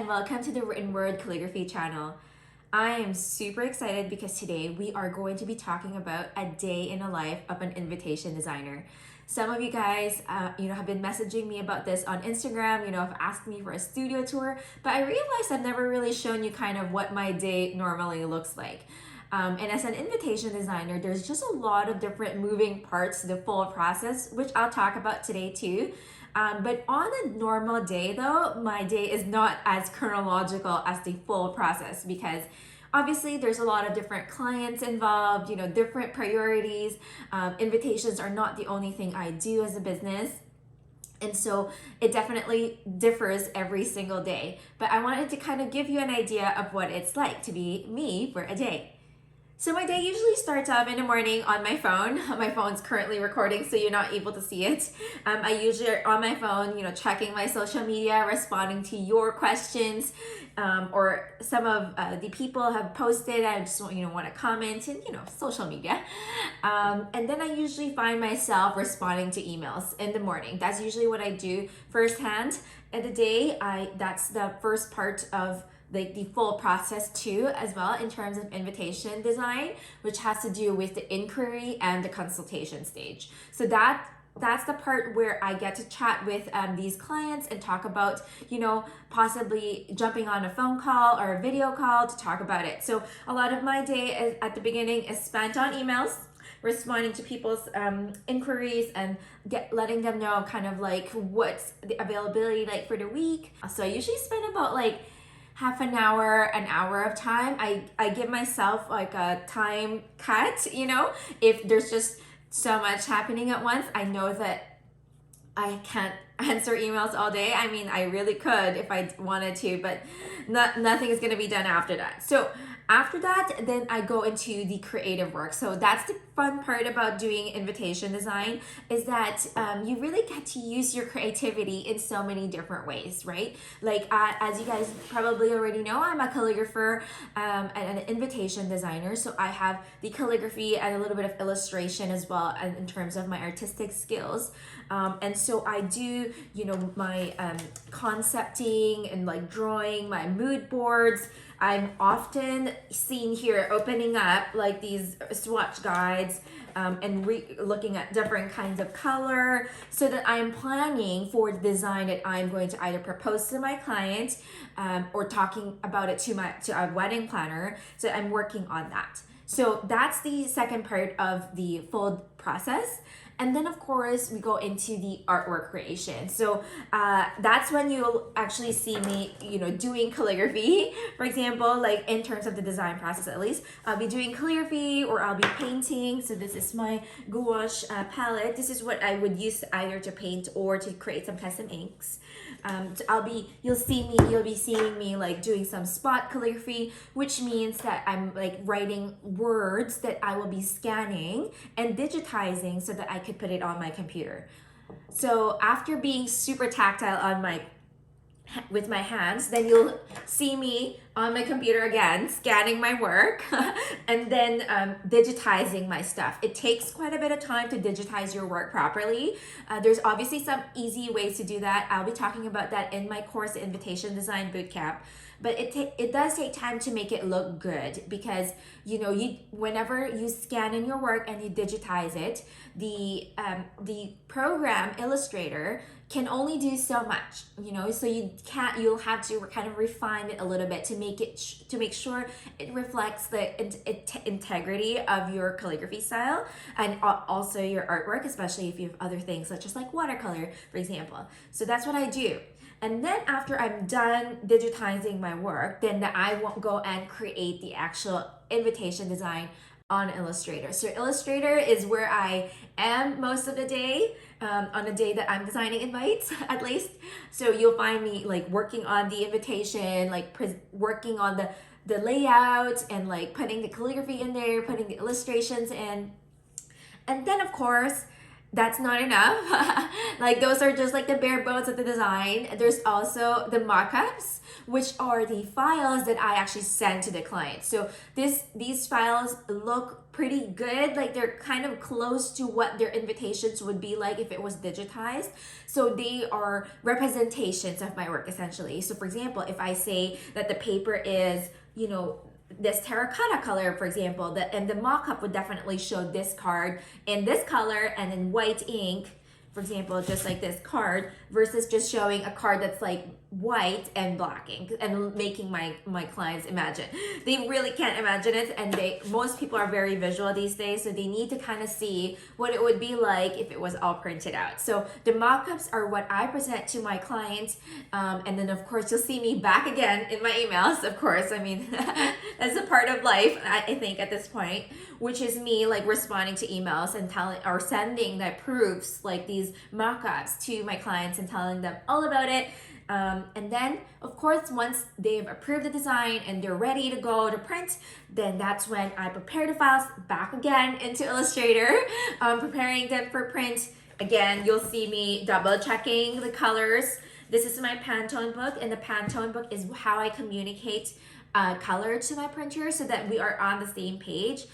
and welcome to the Written Word Calligraphy channel. I am super excited because today we are going to be talking about a day in the life of an invitation designer. Some of you guys, have been messaging me about this on Instagram, have asked me for a studio tour, but I realized I've never really shown you kind of what my day normally looks like. And as an invitation designer, there's just a lot of different moving parts to the full process, which I'll talk about today too. But on a normal day though, my day is not as chronological as the full process because obviously there's a lot of different clients involved, different priorities. Invitations are not the only thing I do as a business. And so it definitely differs every single day. But I wanted to kind of give you an idea of what it's like to be me for a day. So my day usually starts off in the morning on my phone. My phone's currently recording, so you're not able to see it. I usually are on my phone, checking my social media, responding to your questions, or some of the people have posted. I just want to comment and social media. And then I usually find myself responding to emails in the morning. That's usually what I do firsthand at the day. That's the first part of the full process too, as well, in terms of invitation design, which has to do with the inquiry and the consultation stage. So that's the part where I get to chat with these clients and talk about, possibly jumping on a phone call or a video call to talk about it. So a lot of my day at the beginning is spent on emails, responding to people's inquiries and letting them know kind of like what's the availability like for the week. So I usually spend about like half an hour of time. I give myself like a time cut, if there's just so much happening at once. I know that I can't answer emails all day. I mean, I really could if I wanted to, but nothing is going to be done after that. So after that, then I go into the creative work. So that's the fun part about doing invitation design, is that you really get to use your creativity in so many different ways, right? Like as you guys probably already know, I'm a calligrapher and an invitation designer. So I have the calligraphy and a little bit of illustration as well in terms of my artistic skills. And so I do, my concepting and like drawing, my mood boards. I'm often seen here opening up like these swatch guides and looking at different kinds of color so that I'm planning for the design that I'm going to either propose to my client or talking about it to a wedding planner. So I'm working on that. So that's the second part of the full process. And then of course we go into the artwork creation. So that's when you'll actually see me, doing calligraphy, for example, like in terms of the design process at least. I'll be doing calligraphy or I'll be painting. So this is my gouache palette. This is what I would use either to paint or to create some custom inks. You'll be seeing me like doing some spot calligraphy, which means that I'm like writing words that I will be scanning and digitizing so that I could put it on my computer. So after being super tactile with my hands, then you'll see me on my computer again, scanning my work and then digitizing my stuff. It takes quite a bit of time to digitize your work properly. There's obviously some easy ways to do that. I'll be talking about that in my course, Invitation Design Bootcamp. But it does take time to make it look good because whenever you scan in your work and you digitize it, the program Illustrator can only do so much, so you'll have to kind of refine it a little bit to make sure it reflects the integrity of your calligraphy style and also your artwork, especially if you have other things such as like watercolor, for example. So that's what I do. And then after I'm done digitizing my work, then I won't go and create the actual invitation design on Illustrator. So Illustrator is where I am most of the day, on the day that I'm designing invites, at least. So you'll find me like working on the invitation, like working on the layout and like putting the calligraphy in there, putting the illustrations in. And then of course, that's not enough. Like those are just like the bare bones of the design. There's also the mockups, which are the files that I actually send to the client. So these files look pretty good. Like they're kind of close to what their invitations would be like if it was digitized. So they are representations of my work essentially. So for example, if I say that the paper is, this terracotta color, for example, and the mock-up would definitely show this card in this color and in white ink, for example, just like this card, versus just showing a card that's like white and black ink and making my clients imagine. They really can't imagine it, and most people are very visual these days, so they need to kind of see what it would be like if it was all printed out. So the mock-ups are what I present to my clients, and then of course you'll see me back again in my emails, of course. I mean, that's a part of life, I think, at this point, which is me like responding to emails and telling or sending the proofs, like these mock-ups, to my clients and telling them all about it. And then, of course, once they've approved the design and they're ready to go to print, then that's when I prepare the files back again into Illustrator, preparing them for print. Again, you'll see me double checking the colors. This is my Pantone book, and the Pantone book is how I communicate color to my printer so that we are on the same page.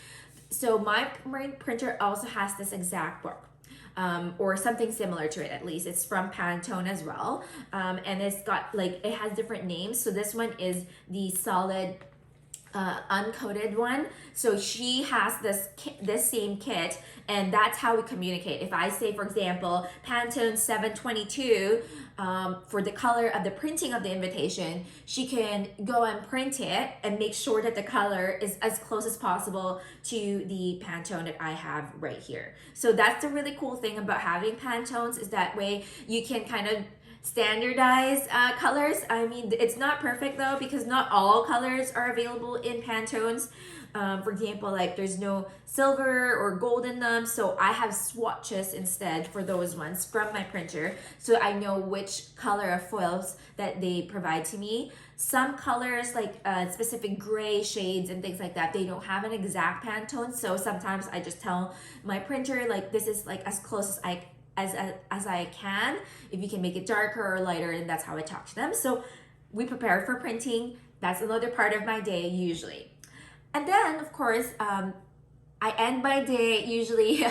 So my printer also has this exact book. Or something similar to it, at least. It's from Pantone as well. And it's got, like, it has different names. So this one is the solid uncoated one. So she has this same kit, and that's how we communicate. If I say, for example, Pantone 722 for the color of the printing of the invitation, she can go and print it and make sure that the color is as close as possible to the Pantone that I have right here. So that's the really cool thing about having Pantones, is that way you can kind of standardize colors. I mean, it's not perfect though, because not all colors are available in Pantones. For example, like there's no silver or gold in them, so I have swatches instead for those ones from my printer, so I know which color of foils that they provide to me. Some colors, like specific gray shades and things like that, they don't have an exact Pantone, so sometimes I just tell my printer, like, this is like as close as I can. If you can make it darker or lighter, and that's how I talk to them. So we prepare for printing. That's another part of my day usually. And then, of course, I end my day usually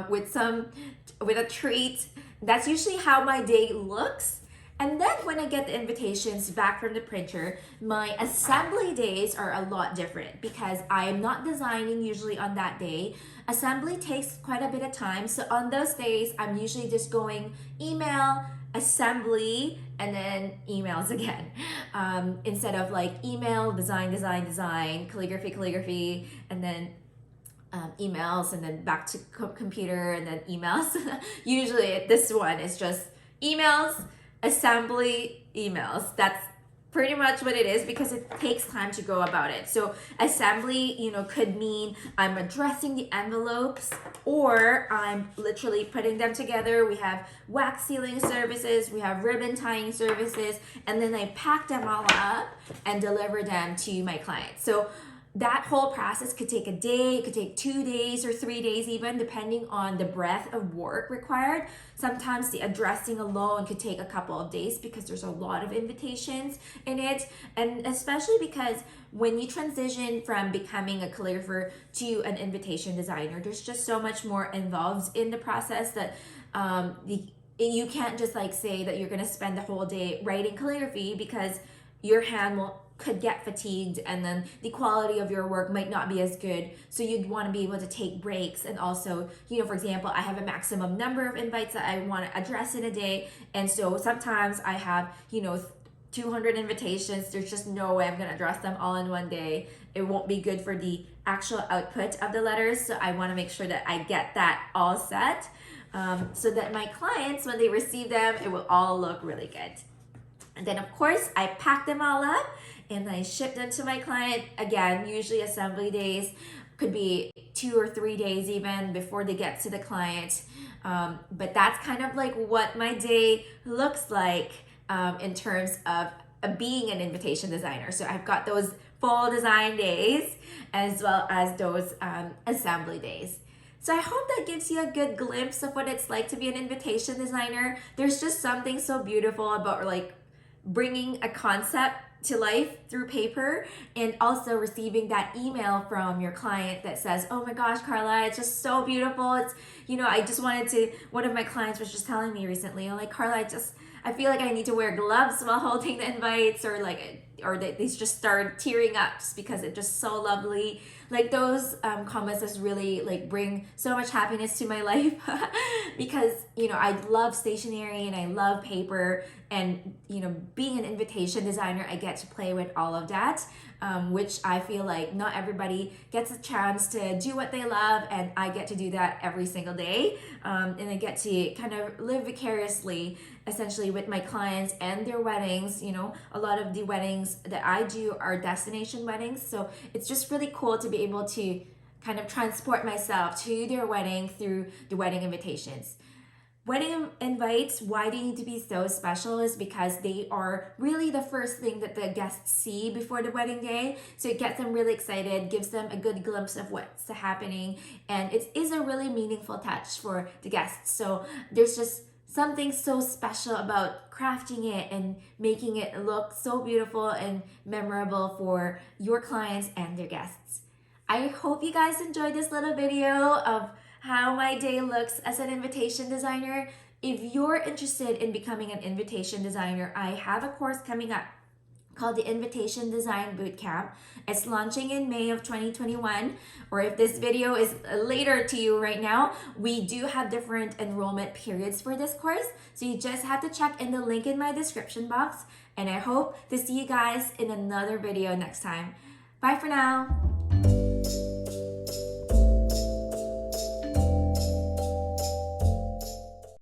with a treat. That's usually how my day looks. And then when I get the invitations back from the printer, my assembly days are a lot different because I am not designing usually on that day. Assembly takes quite a bit of time. So on those days, I'm usually just going email, assembly, and then emails again. Instead of like email, design, calligraphy, and then emails, and then back to computer, and then emails. Usually this one is just emails, assembly, emails. That's pretty much what it is because it takes time to go about it. So assembly, could mean I'm addressing the envelopes, or I'm literally putting them together. We have wax sealing services, we have ribbon tying services, and then I pack them all up and deliver them to my clients. So that whole process could take a day, it could take 2 days or 3 days even, depending on the breadth of work required. Sometimes the addressing alone could take a couple of days because there's a lot of invitations in it. And especially because when you transition from becoming a calligrapher to an invitation designer, there's just so much more involved in the process that you can't just like say that you're gonna spend the whole day writing calligraphy, because your hand could get fatigued, and then the quality of your work might not be as good. So you'd want to be able to take breaks. And also, for example, I have a maximum number of invites that I want to address in a day, and so sometimes I have 200 invitations. There's just no way I'm going to address them all in one day. It won't be good for the actual output of the letters, so I want to make sure that I get that all set, so that my clients, when they receive them, it will all look really good. And then of course I pack them all up and I ship them to my client. Again, usually assembly days could be 2 or 3 days even before they get to the client. But that's kind of like what my day looks like in terms of being an invitation designer. So I've got those full design days as well as those assembly days. So I hope that gives you a good glimpse of what it's like to be an invitation designer. There's just something so beautiful about like bringing a concept to life through paper, and also receiving that email from your client that says, oh my gosh, Carla, it's just so beautiful. It's, I just wanted to, one of my clients was just telling me recently, like, Carla, I feel like I need to wear gloves while holding the invites, or they just started tearing up just because it's just so lovely. Like those comments just really like bring so much happiness to my life because I love stationery and I love paper, and being an invitation designer, I get to play with all of that, which I feel like not everybody gets a chance to do what they love, and I get to do that every single day, and I get to kind of live vicariously essentially with my clients and their weddings. A lot of the weddings that I do are destination weddings, so it's just really cool to be able to kind of transport myself to their wedding through the wedding invitations. Wedding invites, why they need to be so special is because they are really the first thing that the guests see before the wedding day. So it gets them really excited, gives them a good glimpse of what's happening, and it is a really meaningful touch for the guests. So there's just something so special about crafting it and making it look so beautiful and memorable for your clients and their guests. I hope you guys enjoyed this little video of how my day looks as an invitation designer. If you're interested in becoming an invitation designer, I have a course coming up called the Invitation Design Bootcamp. It's launching in May of 2021, or if this video is later to you right now, we do have different enrollment periods for this course. So you just have to check in the link in my description box, and I hope to see you guys in another video next time. Bye for now.